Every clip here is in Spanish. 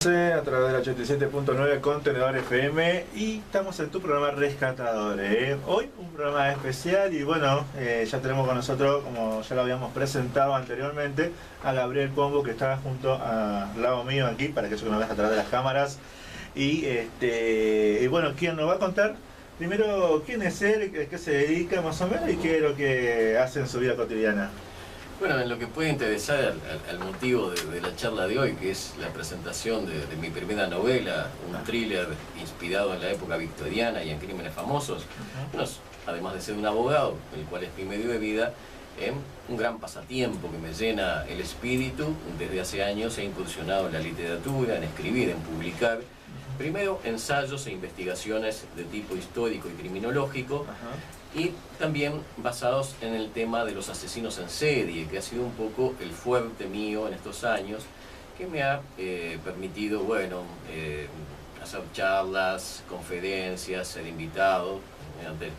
A través del 87.9 Contenedor FM y estamos en tu programa Rescatadores. Hoy un programa especial y bueno, ya tenemos con nosotros, como ya lo habíamos presentado anteriormente, a Gabriel Pombo, que está junto al lado mío aquí, para que eso que nos veas a través de las cámaras. Y bueno, ¿quién nos va a contar? Primero, ¿quién es él? ¿A qué se dedica más o menos? ¿Y qué es lo que hace en su vida cotidiana? Bueno, en lo que puede interesar al motivo de la charla de hoy, que es la presentación de mi primera novela, un thriller inspirado en la época victoriana y en crímenes famosos. Bueno, además de ser un abogado, el cual es mi medio de vida, un gran pasatiempo que me llena el espíritu. Desde hace años he incursionado en la literatura, en escribir, en publicar. Primero, ensayos e investigaciones de tipo histórico y criminológico. Y también basados en el tema de los asesinos en serie, que ha sido un poco el fuerte mío en estos años, que me ha permitido, bueno, hacer charlas, conferencias, ser invitado,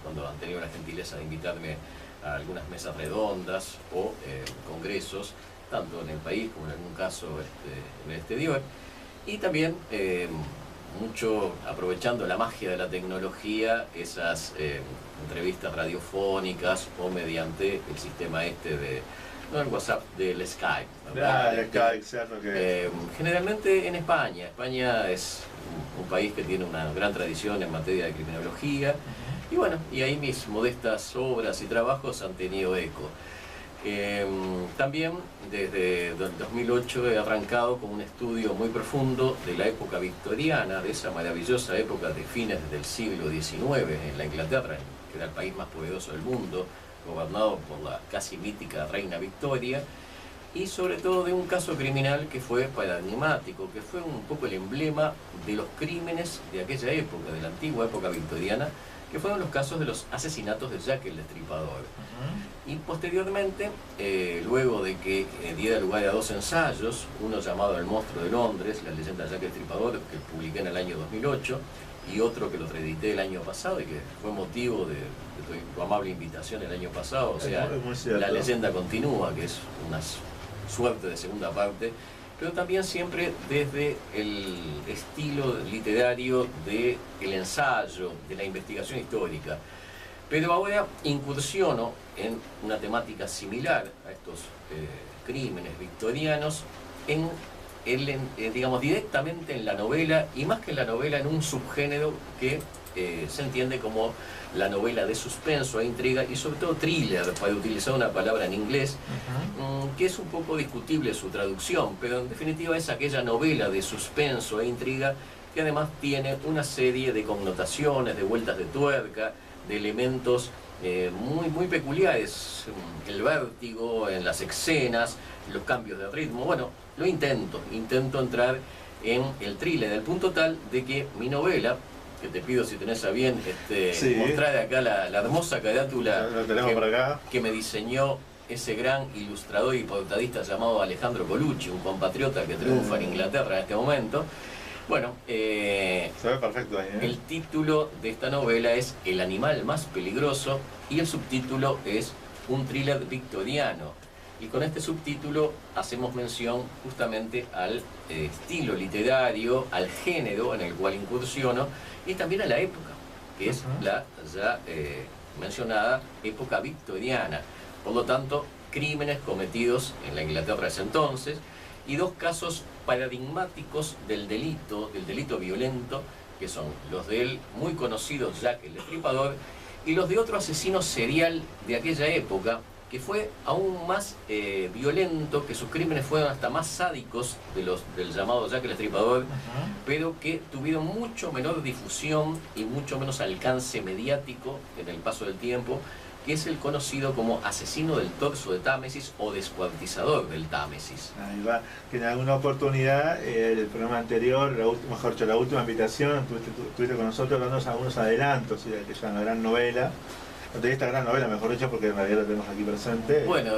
cuando han tenido la gentileza de invitarme a algunas mesas redondas o congresos, tanto en el país como en algún caso en el exterior. Y también mucho aprovechando la magia de la tecnología, esas entrevistas radiofónicas o mediante el sistema no el WhatsApp, del Skype, ¿verdad? El Skype, cierto que... generalmente en España. España es un país que tiene una gran tradición en materia de criminología. Y bueno, y ahí mis modestas obras y trabajos han tenido eco. También desde el 2008 he arrancado con un estudio muy profundo de la época victoriana, de esa maravillosa época de fines del siglo XIX en la Inglaterra, que era el país más poderoso del mundo, gobernado por la casi mítica reina Victoria, y sobre todo de un caso criminal que fue paradigmático, que fue un poco el emblema de los crímenes de aquella época, de la antigua época victoriana, que fueron los casos de los asesinatos de Jack el Destripador. Y posteriormente, luego de que diera lugar a dos ensayos, uno llamado El monstruo de Londres, la leyenda de Jack el Destripador, que publiqué en el año 2008, y otro que lo reedité el año pasado y que fue motivo de tu amable invitación el año pasado, o sea, La leyenda continúa, que es una suerte de segunda parte, pero también siempre desde el estilo literario del ensayo, de la investigación histórica. Pero ahora incursiono en una temática similar a estos crímenes victorianos, digamos, directamente en la novela, y más que en la novela, en un subgénero que se entiende como la novela de suspenso e intriga, y sobre todo thriller, para utilizar una palabra en inglés, que es un poco discutible su traducción, pero en definitiva es aquella novela de suspenso e intriga que además tiene una serie de connotaciones, de vueltas de tuerca, de elementos muy peculiares, el vértigo en las escenas, los cambios de ritmo. Bueno, lo intento entrar en el thriller, al punto tal de que mi novela, que te pido si tenés a bien sí, mostrar acá la hermosa carátula que me diseñó ese gran ilustrador y portadista llamado Alejandro Colucci, un compatriota que triunfa en Inglaterra en este momento. Bueno, se ve perfecto ahí, el título de esta novela es El animal más peligroso y el subtítulo es Un thriller victoriano. Y con este subtítulo hacemos mención justamente al estilo literario, al género en el cual incursiono y también a la época, que es la ya mencionada época victoriana. Por lo tanto, crímenes cometidos en la Inglaterra de ese entonces y dos casos paradigmáticos del delito violento, que son los del muy conocido Jack el Destripador y los de otro asesino serial de aquella época, que fue aún más violento, que sus crímenes fueron hasta más sádicos del llamado Jack el Destripador, pero que tuvieron mucho menor difusión y mucho menos alcance mediático en el paso del tiempo, que es el conocido como asesino del torso de Támesis o descuartizador del Támesis. Ahí va, que en alguna oportunidad, el programa anterior, la última invitación, estuviste con nosotros dándonos algunos adelantos de aquella gran novela. De esta gran novela, mejor dicho, porque en realidad la tenemos aquí presente. Bueno,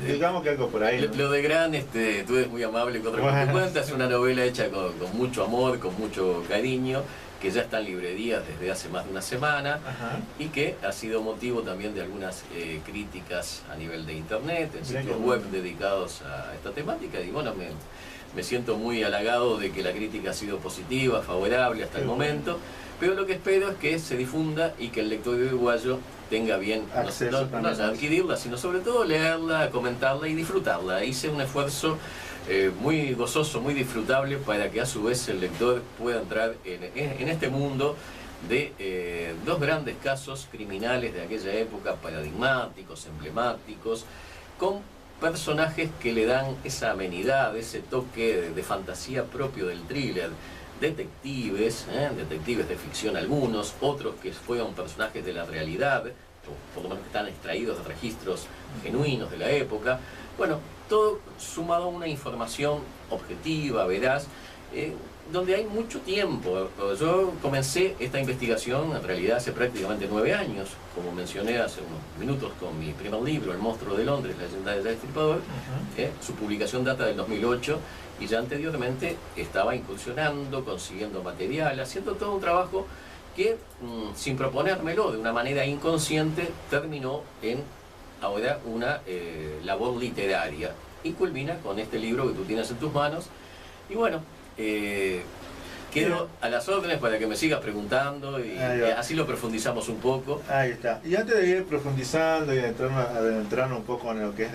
digamos que algo por ahí, ¿no? Lo de gran, tú eres muy amable con lo que cuentas, es una novela hecha con mucho amor, con mucho cariño, que ya está en librerías desde hace más de una semana y que ha sido motivo también de algunas críticas a nivel de internet, en sitios web dedicados a esta temática. Y bueno, me siento muy halagado de que la crítica ha sido positiva, favorable hasta el momento, pero lo que espero es que se difunda y que el lector uruguayo tenga bien no adquirirla, sino sobre todo leerla, comentarla y disfrutarla. Hice un esfuerzo muy gozoso, muy disfrutable, para que a su vez el lector pueda entrar en este mundo de dos grandes casos criminales de aquella época, paradigmáticos, emblemáticos, con personajes que le dan esa amenidad, ese toque de fantasía propio del thriller. Detectives, detectives de ficción algunos, otros que fueron personajes de la realidad, o por lo menos que están extraídos de registros genuinos de la época. Bueno, todo sumado a una información objetiva, veraz, donde hay mucho tiempo. Yo comencé esta investigación en realidad hace prácticamente 9 años, como mencioné hace unos minutos, con mi primer libro, El monstruo de Londres, la leyenda del destripador. Su publicación data del 2008 y ya anteriormente estaba incursionando, consiguiendo material, haciendo todo un trabajo que, sin proponérmelo, de una manera inconsciente, terminó en ahora una labor literaria y culmina con este libro que tú tienes en tus manos. Y bueno, quedo a las órdenes para que me sigas preguntando y así lo profundizamos un poco. Ahí está. Y antes de ir profundizando y adentrarnos un poco en lo que es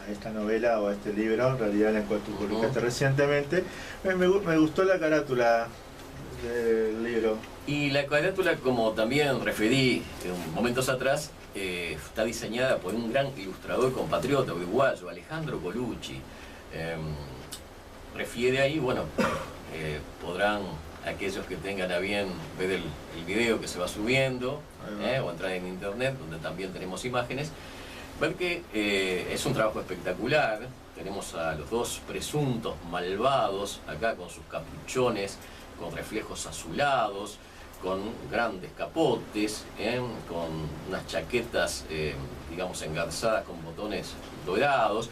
esta novela o este libro, en realidad en el cual tú publicaste recientemente, me gustó la carátula del libro. Y la carátula, como también referí momentos atrás, está diseñada por un gran ilustrador compatriota uruguayo, Alejandro Colucci. Refiere ahí, bueno, podrán aquellos que tengan a bien ver el video que se va subiendo, o entrar en internet, donde también tenemos imágenes, ver que es un trabajo espectacular. Tenemos a los dos presuntos malvados acá con sus capuchones, con reflejos azulados, con grandes capotes, con unas chaquetas, digamos, engarzadas con botones dorados,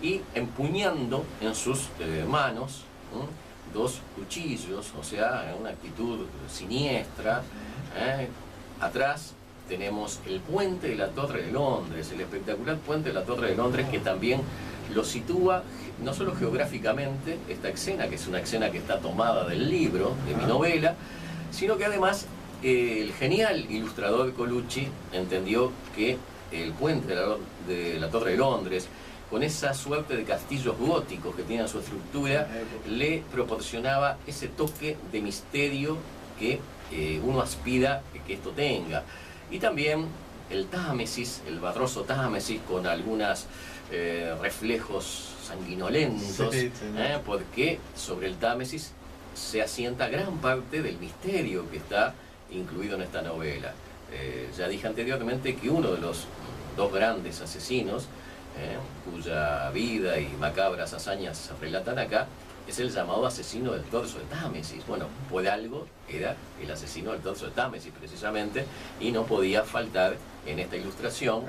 y empuñando en sus manos dos cuchillos, o sea, en una actitud siniestra. Atrás tenemos el puente de la Torre de Londres, el espectacular puente de la Torre de Londres, que también lo sitúa no solo geográficamente, esta escena, que es una escena que está tomada del libro, de mi novela, sino que además el genial ilustrador Colucci entendió que el puente de la Torre de Londres, con esa suerte de castillos góticos que tienen su estructura, le proporcionaba ese toque de misterio que uno aspira que esto tenga. Y también el Támesis, el barroso Támesis, con algunos reflejos sanguinolentos, porque sobre el Támesis se asienta gran parte del misterio que está incluido en esta novela. Ya dije anteriormente que uno de los dos grandes asesinos, cuya vida y macabras hazañas se relatan acá, es el llamado asesino del torso de Támesis. Bueno, por algo era el asesino del torso de Támesis precisamente, y no podía faltar en esta ilustración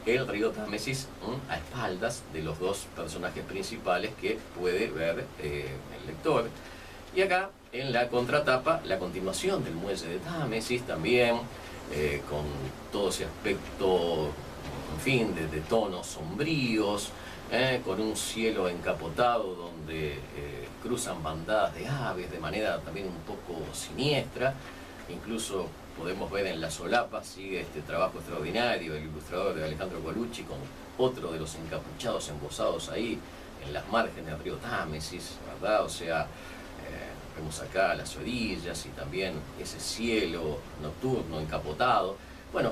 el río Támesis a espaldas de los dos personajes principales que puede ver el lector. Y acá en la contratapa, la continuación del muelle de Támesis también, con todo ese aspecto, en fin, de tonos sombríos, con un cielo encapotado donde cruzan bandadas de aves de manera también un poco siniestra. Incluso podemos ver en la solapa, sigue este trabajo extraordinario del ilustrador de Alejandro Colucci, con otro de los encapuchados embosados ahí en las márgenes del río Támesis, ¿verdad? O sea, vemos acá las orillas y también ese cielo nocturno encapotado. Bueno,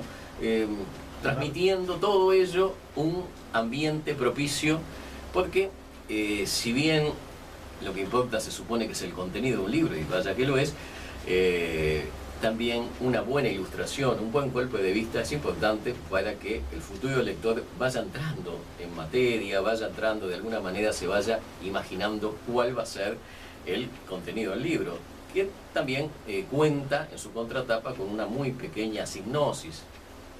transmitiendo todo ello un ambiente propicio, porque si bien lo que importa se supone que es el contenido de un libro, y vaya que lo es, también una buena ilustración, un buen golpe de vista es importante para que el futuro lector vaya entrando en materia, vaya entrando de alguna manera, se vaya imaginando cuál va a ser el contenido del libro, que también cuenta en su contratapa con una muy pequeña sinopsis.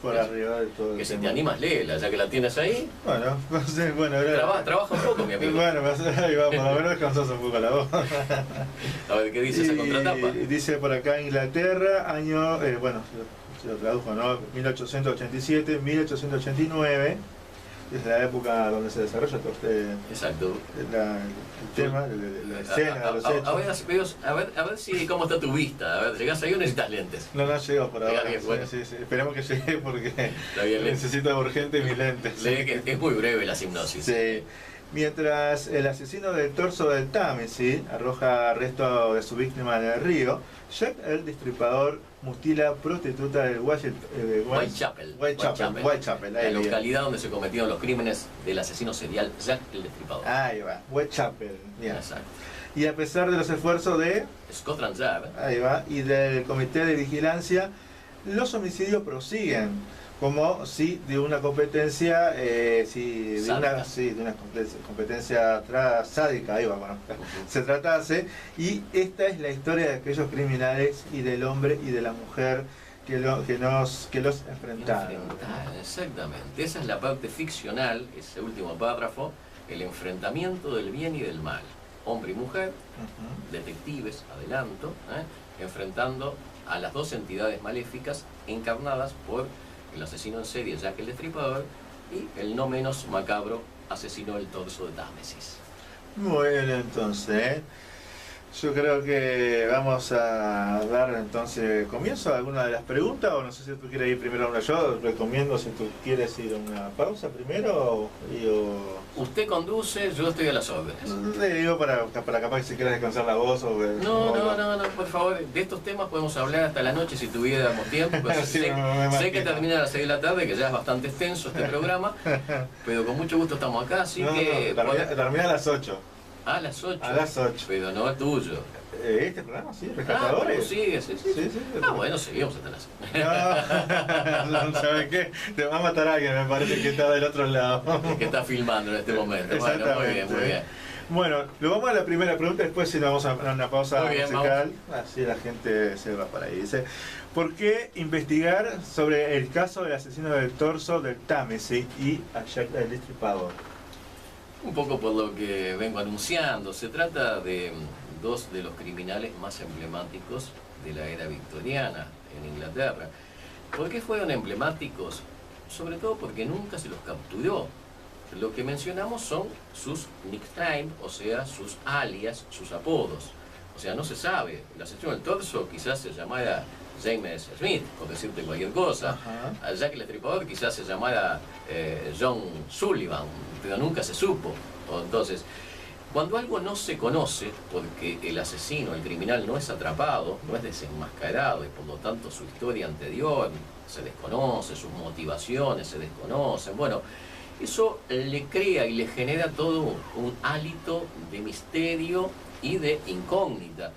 Por arriba de todo. Que si te animas, léela, ya que la tienes ahí. Bueno, no sé, bueno, trabaja un poco, mi amigo. Bueno, ahí va, por lo menos descansas un poco la voz. A ver, ¿qué dice esa contratapa? Dice por acá Inglaterra, año, bueno, se lo tradujo, ¿no? 1887, 1889. es la época donde se desarrolla todo Exacto. el tema, la escena de los hechos. A ver si cómo está tu vista. A ver, llegás ahí o necesitas lentes. No llego por ahora. Bien, bueno. Sí. Esperemos que llegue porque Bien, necesito urgente mis lentes. Que es muy breve la hipnosis. Sí. Mientras el asesino del torso del Támesis arroja restos de su víctima en el río, Jack el Destripador mutila prostituta del Whitechapel, la localidad donde se cometieron los crímenes del asesino serial Jack el Destripador. Ahí va, Whitechapel. Bien. Exacto. Y a pesar de los esfuerzos de Scotland Yard, ahí va, y del comité de vigilancia, los homicidios prosiguen. Como si de una competencia, de una competencia sádica, ahí va, bueno, se tratase, y esta es la historia de aquellos criminales y del hombre y de la mujer que los enfrentaron. Exactamente, esa es la parte ficcional, ese último párrafo, el enfrentamiento del bien y del mal, hombre y mujer, detectives, adelanto, enfrentando a las dos entidades maléficas encarnadas por el asesino en serie Jack el Destripador y el no menos macabro asesino del torso de Támesis. Bueno, entonces, yo creo que vamos a dar entonces comienzo a alguna de las preguntas, o no sé si tú quieres ir primero a una. Yo recomiendo si tú quieres ir a una pausa primero Usted conduce, yo estoy a las órdenes. Le digo para capaz que si quieres descansar la voz o... No, por favor, de estos temas podemos hablar hasta la noche si tuviéramos tiempo. Pues sí, sé que termina a las 6 de la tarde, que ya es bastante extenso este programa, pero con mucho gusto estamos acá, así que... Termina a las 8. A las 8. A las 8. Pero no el tuyo. ¿Este programa? Sí, Rescatadores. Sí. Bueno, seguimos hasta las... No, ¿sabes qué? Te va a matar alguien, me parece que está del otro lado. Que está filmando en este momento. Bueno, muy bien. Bueno, lo vamos a la primera pregunta, después si nos vamos a una pausa musical, así la gente se va para ahí. Dice, ¿por qué investigar sobre el caso del asesino del torso del Támesis y a Jack el Destripador? Un poco por lo que vengo anunciando, se trata de dos de los criminales más emblemáticos de la era victoriana en Inglaterra. ¿Por qué fueron emblemáticos? Sobre todo porque nunca se los capturó. Lo que mencionamos son sus nicknames, o sea, sus alias, sus apodos. O sea, no se sabe. El asesino del torso quizás se llamara James Smith, por decirte cualquier cosa. A Jack el Destripador quizás se llamara John Sullivan, pero nunca se supo. Entonces, cuando algo no se conoce, porque el asesino, el criminal no es atrapado, no es desenmascarado y por lo tanto su historia anterior se desconoce, sus motivaciones se desconocen, bueno, eso le crea y le genera todo un hálito de misterio y de incógnita.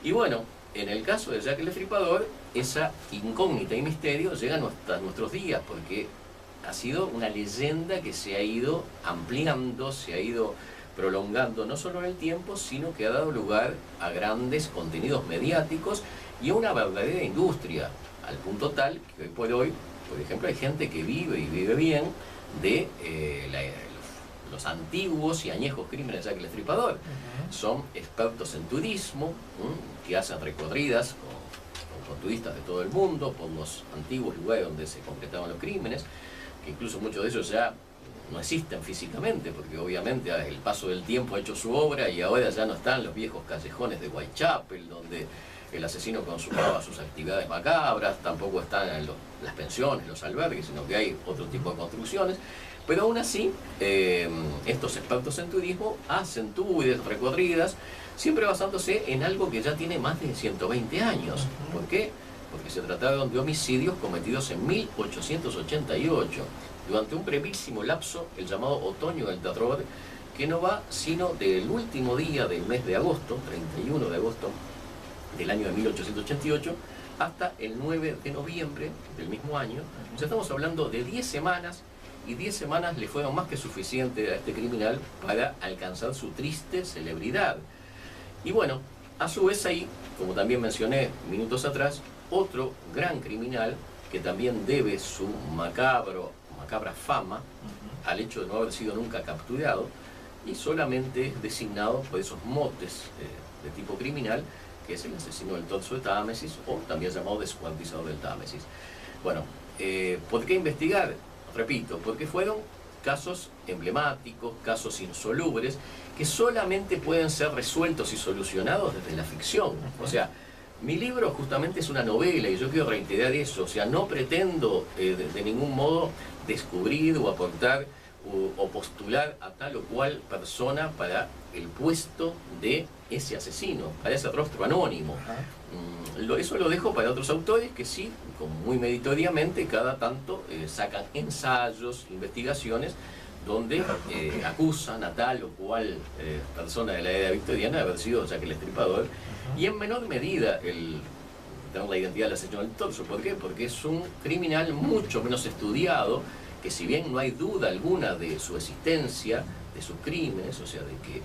Y bueno, en el caso de Jack el Destripador, esa incógnita y misterio llegan hasta nuestros días, porque ha sido una leyenda que se ha ido ampliando, se ha ido prolongando no solo en el tiempo, sino que ha dado lugar a grandes contenidos mediáticos y a una verdadera industria, al punto tal que hoy por hoy, por ejemplo, hay gente que vive y vive bien de los antiguos y añejos crímenes de Jack el Destripador. Son expertos en turismo, que hacen recorridas con turistas de todo el mundo por los antiguos lugares donde se concretaban los crímenes, que incluso muchos de ellos ya no existen físicamente, porque obviamente el paso del tiempo ha hecho su obra y ahora ya no están los viejos callejones de Whitechapel, donde el asesino consumaba sus actividades macabras, tampoco están en las pensiones, los albergues, sino que hay otro tipo de construcciones. Pero aún así, estos expertos en turismo hacen tours, recorridas, siempre basándose en algo que ya tiene más de 120 años. ¿Por qué? Porque se trataron de homicidios cometidos en 1888, durante un brevísimo lapso, el llamado Otoño del Terror, que no va sino del último día del mes de agosto, 31 de agosto del año de 1888, hasta el 9 de noviembre del mismo año. O sea, estamos hablando de 10 semanas, y 10 semanas le fueron más que suficiente a este criminal para alcanzar su triste celebridad. Y bueno, a su vez ahí, como también mencioné minutos atrás, otro gran criminal que también debe su macabra fama al hecho de no haber sido nunca capturado y solamente designado por esos motes de tipo criminal, que es el asesino del torso de Támesis, o también llamado descuartizador del Támesis. Bueno, ¿por qué investigar? Repito, porque fueron casos emblemáticos, casos insolubles, que solamente pueden ser resueltos y solucionados desde la ficción. O sea, mi libro justamente es una novela y yo quiero reiterar eso. O sea, no pretendo de ningún modo descubrir o aportar o postular a tal o cual persona para el puesto de ese asesino, para ese rostro anónimo. Eso lo dejo para otros autores que sí, muy meritoriamente, cada tanto sacan ensayos, investigaciones, donde acusan a tal o cual persona de la edad victoriana de haber sido Jack el Estripador, y en menor medida tener la identidad del asesino del torso. ¿Por qué? Porque es un criminal mucho menos estudiado, que si bien no hay duda alguna de su existencia, de sus crímenes, o sea, de que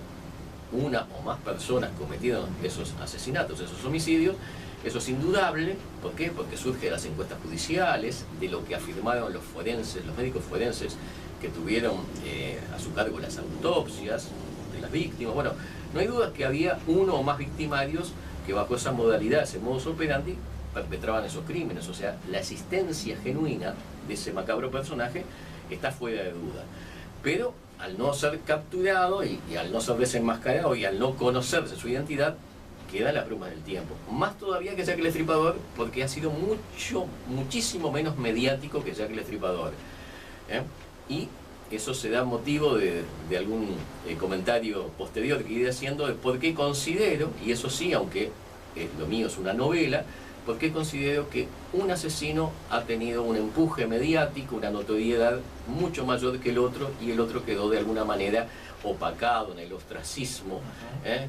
una o más personas cometieron esos asesinatos, esos homicidios, eso es indudable. ¿Por qué? Porque surge de las encuestas judiciales, de lo que afirmaron los forenses, los médicos forenses que tuvieron a su cargo las autopsias de las víctimas. Bueno, no hay duda que había uno o más victimarios que bajo esa modalidad, ese modus operandi, perpetraban esos crímenes. O sea, la existencia genuina de ese macabro personaje está fuera de duda. Pero al no ser capturado y al no ser desenmascarado y al no conocerse su identidad, quedan las brumas del tiempo. Más todavía que Jack el Estripador, porque ha sido muchísimo menos mediático que Jack el Estripador. Y eso se da motivo de algún comentario posterior que iré haciendo de por qué considero, y eso sí, aunque lo mío es una novela, por qué considero que un asesino ha tenido un empuje mediático, una notoriedad mucho mayor que el otro, y el otro quedó de alguna manera opacado en el ostracismo,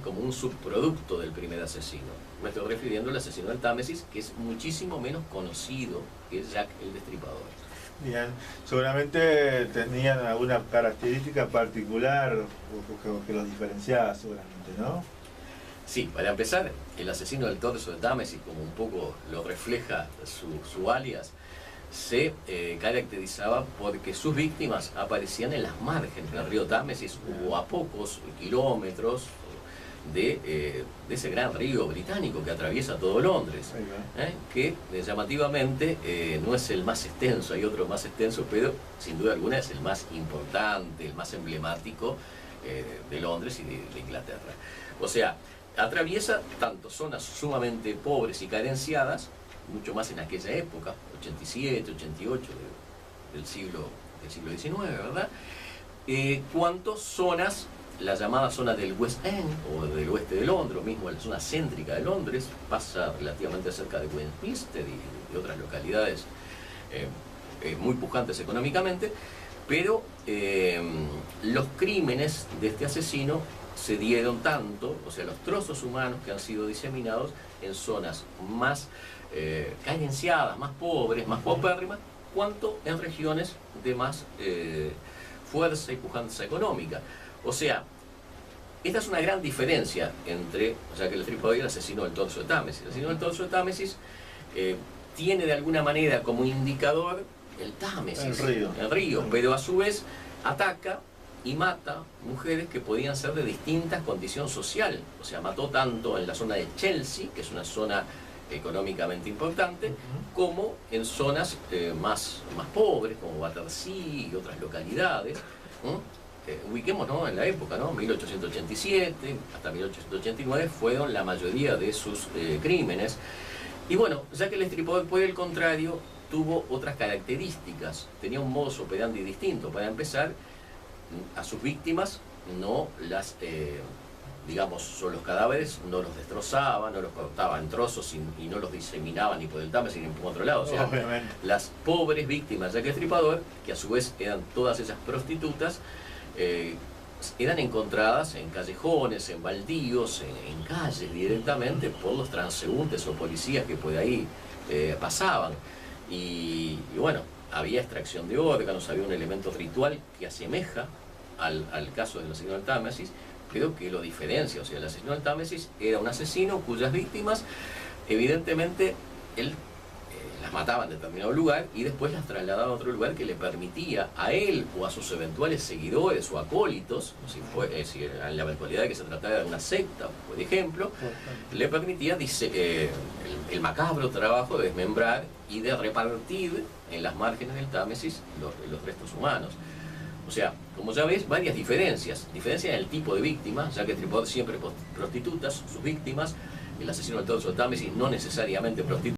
como un subproducto del primer asesino. Me estoy refiriendo al asesino del Támesis, que es muchísimo menos conocido que Jack el Destripador. Bien, seguramente tenían alguna característica particular que los diferenciaba seguramente, ¿no? Sí, para empezar, el asesino del torso de Támesis, como un poco lo refleja su alias, se caracterizaba porque sus víctimas aparecían en las márgenes del río Támesis o a pocos kilómetros de ese gran río británico que atraviesa todo Londres, que llamativamente no es el más extenso, hay otro más extenso, pero sin duda alguna es el más importante, el más emblemático de Londres y de Inglaterra. O sea, atraviesa tanto zonas sumamente pobres y carenciadas, mucho más en aquella época, 87, 88 del siglo XIX, ¿verdad? Cuanto zonas, la llamada zona del West End, o del oeste de Londres, o mismo la zona céntrica de Londres, pasa relativamente cerca de Westminster y de otras localidades muy pujantes económicamente, pero los crímenes de este asesino se dieron tanto, o sea, los trozos humanos que han sido diseminados en zonas más carenciadas, más pobres, más paupérrimas, cuanto en regiones de más fuerza y pujanza económica. O sea, esta es una gran diferencia entre Jack el Estripador y el asesino del torso de Támesis. El asesino del torso de Támesis tiene de alguna manera como indicador el Támesis, el río, pero a su vez ataca y mata mujeres que podían ser de distintas condición social. O sea, mató tanto en la zona de Chelsea, que es una zona económicamente importante, como en zonas más pobres, como Battersea y otras localidades. Ubiquémonos en la época, ¿no? 1887 hasta 1889 fueron la mayoría de sus crímenes. Y bueno, Jack el Estripador, por el contrario, tuvo otras características, tenía un modus operandi distinto. Para empezar, a sus víctimas no las, digamos, los cadáveres no los destrozaban, no los cortaban en trozos y no los diseminaban ni por el Támesis ni por otro lado. O sea, obviamente, las pobres víctimas de Jack el Estripador, que a su vez eran todas esas prostitutas, eran encontradas en callejones, en baldíos, en calles directamente por los transeúntes o policías que por ahí pasaban. Y bueno, había extracción de órganos, había un elemento ritual que asemeja al caso del asesino del Támesis, pero que lo diferencia. O sea, el asesino del Támesis era un asesino cuyas víctimas, evidentemente, él las mataba en determinado lugar y después las trasladaba a otro lugar que le permitía a él o a sus eventuales seguidores o acólitos, si en la eventualidad de que se tratara de una secta, por ejemplo, le permitía el macabro trabajo de desmembrar y de repartir en las márgenes del Támesis los restos humanos. O sea, como ya ves, varias diferencias. Diferencias en el tipo de víctima, ya que Tripod siempre prostitutas, sus víctimas. El asesino del Todo Támesis no necesariamente prostituta.